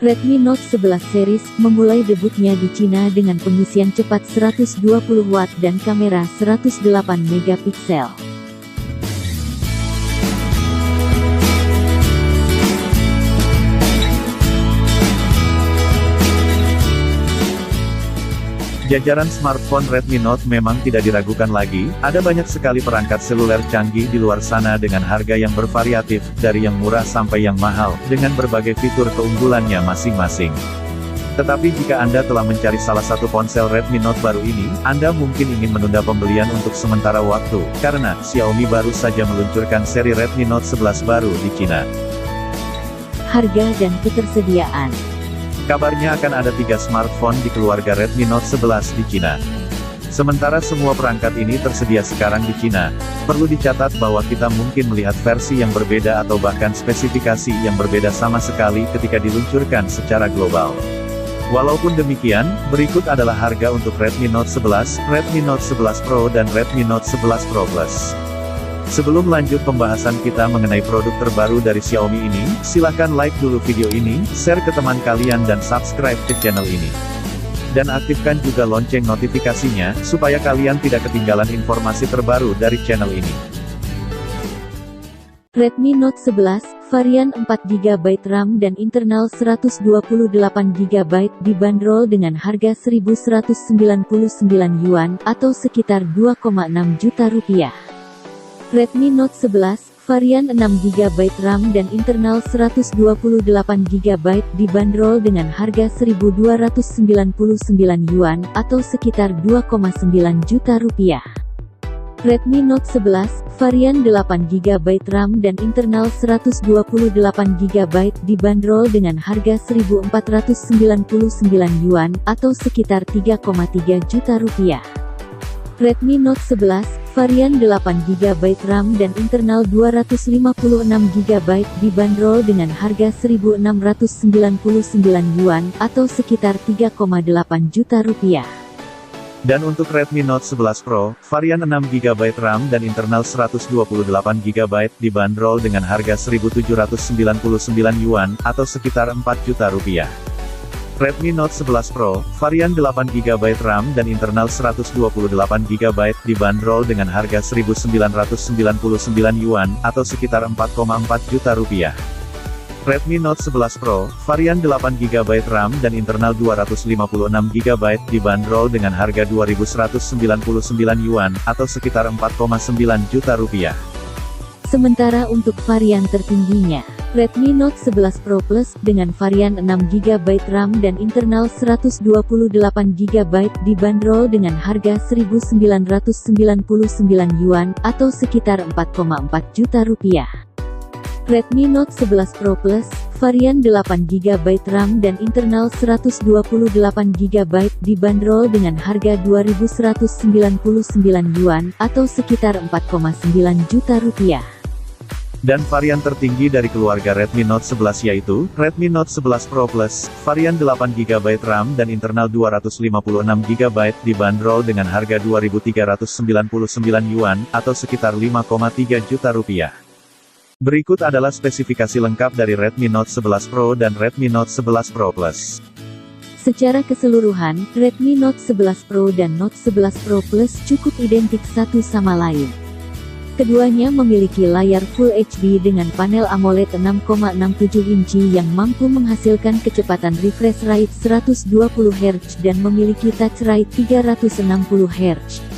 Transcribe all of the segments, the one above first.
Redmi Note 11 series memulai debutnya di Cina dengan pengisian cepat 120 Watt dan kamera 108 megapiksel. Jajaran smartphone Redmi Note memang tidak diragukan lagi, ada banyak sekali perangkat seluler canggih di luar sana dengan harga yang bervariatif, dari yang murah sampai yang mahal, dengan berbagai fitur keunggulannya masing-masing. Tetapi jika Anda telah mencari salah satu ponsel Redmi Note baru ini, Anda mungkin ingin menunda pembelian untuk sementara waktu, karena Xiaomi baru saja meluncurkan seri Redmi Note 11 baru di Cina. Harga dan ketersediaan. Kabarnya akan ada 3 smartphone di keluarga Redmi Note 11 di Cina. Sementara semua perangkat ini tersedia sekarang di Cina, perlu dicatat bahwa kita mungkin melihat versi yang berbeda atau bahkan spesifikasi yang berbeda sama sekali ketika diluncurkan secara global. Walaupun demikian, berikut adalah harga untuk Redmi Note 11, Redmi Note 11 Pro dan Redmi Note 11 Pro Plus. Sebelum lanjut pembahasan kita mengenai produk terbaru dari Xiaomi ini, silakan like dulu video ini, share ke teman kalian dan subscribe ke channel ini. Dan aktifkan juga lonceng notifikasinya, supaya kalian tidak ketinggalan informasi terbaru dari channel ini. Redmi Note 11, varian 4GB RAM dan internal 128GB dibanderol dengan harga 1.199 Yuan, atau sekitar 2,6 juta rupiah. Redmi Note 11, varian 6GB RAM dan internal 128GB dibanderol dengan harga 1.299 Yuan, atau sekitar 2,9 juta rupiah. Redmi Note 11, varian 8GB RAM dan internal 128GB dibanderol dengan harga 1.499 Yuan, atau sekitar 3,3 juta rupiah. Redmi Note 11, varian 8GB RAM dan internal 256GB dibanderol dengan harga 1.699 Yuan, atau sekitar 3,8 juta rupiah. Dan untuk Redmi Note 11 Pro, varian 6GB RAM dan internal 128GB dibanderol dengan harga 1.799 Yuan, atau sekitar 4 juta rupiah. Redmi Note 11 Pro, varian 8GB RAM dan internal 128GB dibanderol dengan harga 1.999 Yuan, atau sekitar 4,4 juta rupiah. Redmi Note 11 Pro, varian 8GB RAM dan internal 256GB dibanderol dengan harga 2.199 Yuan, atau sekitar 4,9 juta rupiah. Sementara untuk varian tertingginya, Redmi Note 11 Pro Plus dengan varian 6GB RAM dan internal 128GB dibanderol dengan harga 1.999 Yuan, atau sekitar 4,4 juta rupiah. Redmi Note 11 Pro Plus, varian 8GB RAM dan internal 128GB dibanderol dengan harga 2.199 Yuan, atau sekitar 4,9 juta rupiah. Dan varian tertinggi dari keluarga Redmi Note 11 yaitu, Redmi Note 11 Pro Plus, varian 8GB RAM dan internal 256GB dibanderol dengan harga 2.399 Yuan, atau sekitar 5,3 juta rupiah. Berikut adalah spesifikasi lengkap dari Redmi Note 11 Pro dan Redmi Note 11 Pro Plus. Secara keseluruhan, Redmi Note 11 Pro dan Note 11 Pro Plus cukup identik satu sama lain. Keduanya memiliki layar Full HD dengan panel AMOLED 6,67 inci yang mampu menghasilkan kecepatan refresh rate 120Hz dan memiliki touch rate 360Hz.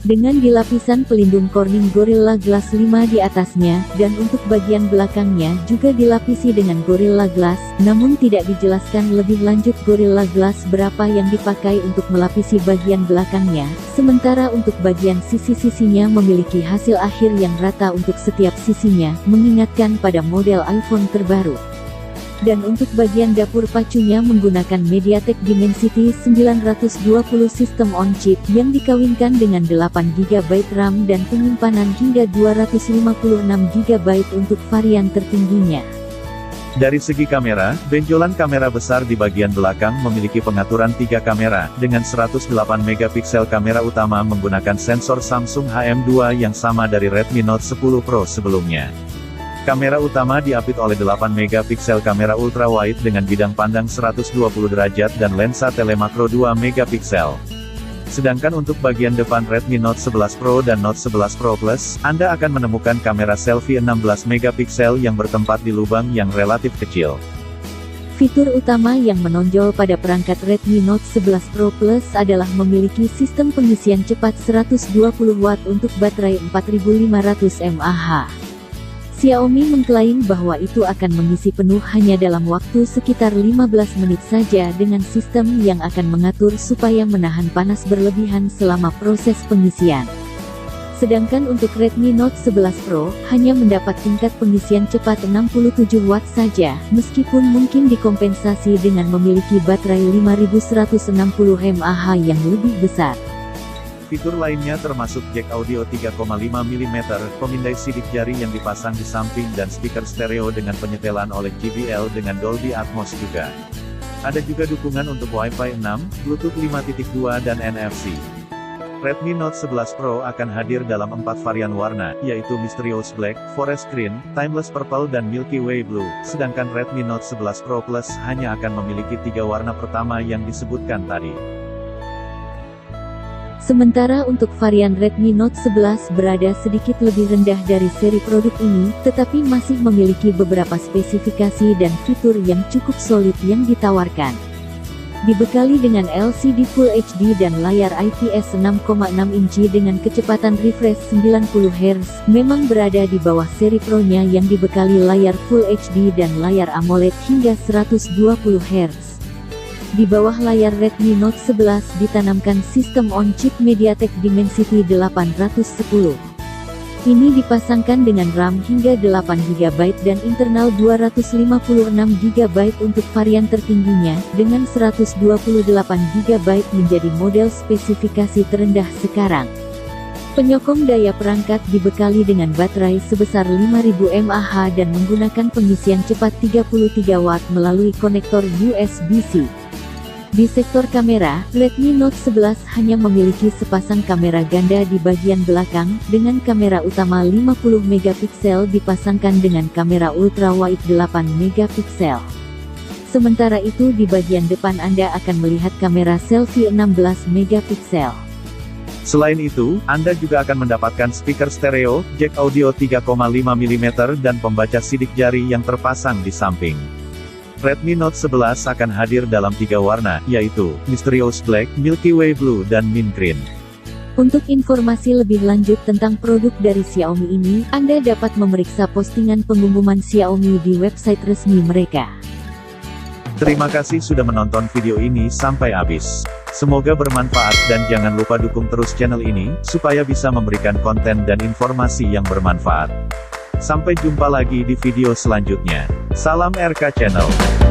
Dengan lapisan pelindung Corning Gorilla Glass 5 di atasnya, dan untuk bagian belakangnya juga dilapisi dengan Gorilla Glass, namun tidak dijelaskan lebih lanjut Gorilla Glass berapa yang dipakai untuk melapisi bagian belakangnya, sementara untuk bagian sisi-sisinya memiliki hasil akhir yang rata untuk setiap sisinya, mengingatkan pada model iPhone terbaru. Dan untuk bagian dapur pacunya menggunakan MediaTek Dimensity 920 System on Chip yang dikawinkan dengan 8GB RAM dan penyimpanan hingga 256GB untuk varian tertingginya. Dari segi kamera, benjolan kamera besar di bagian belakang memiliki pengaturan 3 kamera, dengan 108 megapiksel kamera utama menggunakan sensor Samsung HM2 yang sama dari Redmi Note 10 Pro sebelumnya. Kamera utama diapit oleh 8 megapiksel kamera ultrawide dengan bidang pandang 120 derajat dan lensa telemakro 2 megapiksel. Sedangkan untuk bagian depan Redmi Note 11 Pro dan Note 11 Pro Plus, Anda akan menemukan kamera selfie 16 megapiksel yang bertempat di lubang yang relatif kecil. Fitur utama yang menonjol pada perangkat Redmi Note 11 Pro Plus adalah memiliki sistem pengisian cepat 120 Watt untuk baterai 4500 mAh. Xiaomi mengklaim bahwa itu akan mengisi penuh hanya dalam waktu sekitar 15 menit saja dengan sistem yang akan mengatur supaya menahan panas berlebihan selama proses pengisian. Sedangkan untuk Redmi Note 11 Pro, hanya mendapat tingkat pengisian cepat 67 Watt saja, meskipun mungkin dikompensasi dengan memiliki baterai 5160 mAh yang lebih besar. Fitur lainnya termasuk jack audio 3,5 mm, pemindai sidik jari yang dipasang di samping dan speaker stereo dengan penyetelan oleh JBL dengan Dolby Atmos juga. Ada juga dukungan untuk Wi-Fi 6, Bluetooth 5.2 dan NFC. Redmi Note 11 Pro akan hadir dalam 4 varian warna, yaitu Mysterious Black, Forest Green, Timeless Purple dan Milky Way Blue, sedangkan Redmi Note 11 Pro Plus hanya akan memiliki 3 warna pertama yang disebutkan tadi. Sementara untuk varian Redmi Note 11 berada sedikit lebih rendah dari seri produk ini, tetapi masih memiliki beberapa spesifikasi dan fitur yang cukup solid yang ditawarkan. Dibekali dengan LCD Full HD dan layar IPS 6,6 inci dengan kecepatan refresh 90 Hz, memang berada di bawah seri Pro-nya yang dibekali layar Full HD dan layar AMOLED hingga 120 Hz. Di bawah layar Redmi Note 11 ditanamkan sistem on-chip MediaTek Dimensity 810. Ini dipasangkan dengan RAM hingga 8GB dan internal 256GB untuk varian tertingginya, dengan 128GB menjadi model spesifikasi terendah sekarang. Penyokong daya perangkat dibekali dengan baterai sebesar 5000 mAh dan menggunakan pengisian cepat 33 Watt melalui konektor USB-C. Di sektor kamera, Redmi Note 11 hanya memiliki sepasang kamera ganda di bagian belakang, dengan kamera utama 50 megapiksel dipasangkan dengan kamera ultrawide 8 megapiksel. Sementara itu di bagian depan Anda akan melihat kamera selfie 16 megapiksel. Selain itu, Anda juga akan mendapatkan speaker stereo, jack audio 3,5 mm dan pembaca sidik jari yang terpasang di samping. Redmi Note 11 akan hadir dalam 3 warna, yaitu Mysterious Black, Milky Way Blue dan Mint Green. Untuk informasi lebih lanjut tentang produk dari Xiaomi ini, Anda dapat memeriksa postingan pengumuman Xiaomi di website resmi mereka. Terima kasih sudah menonton video ini sampai habis. Semoga bermanfaat dan jangan lupa dukung terus channel ini, supaya bisa memberikan konten dan informasi yang bermanfaat. Sampai jumpa lagi di video selanjutnya. Salam RK Channel.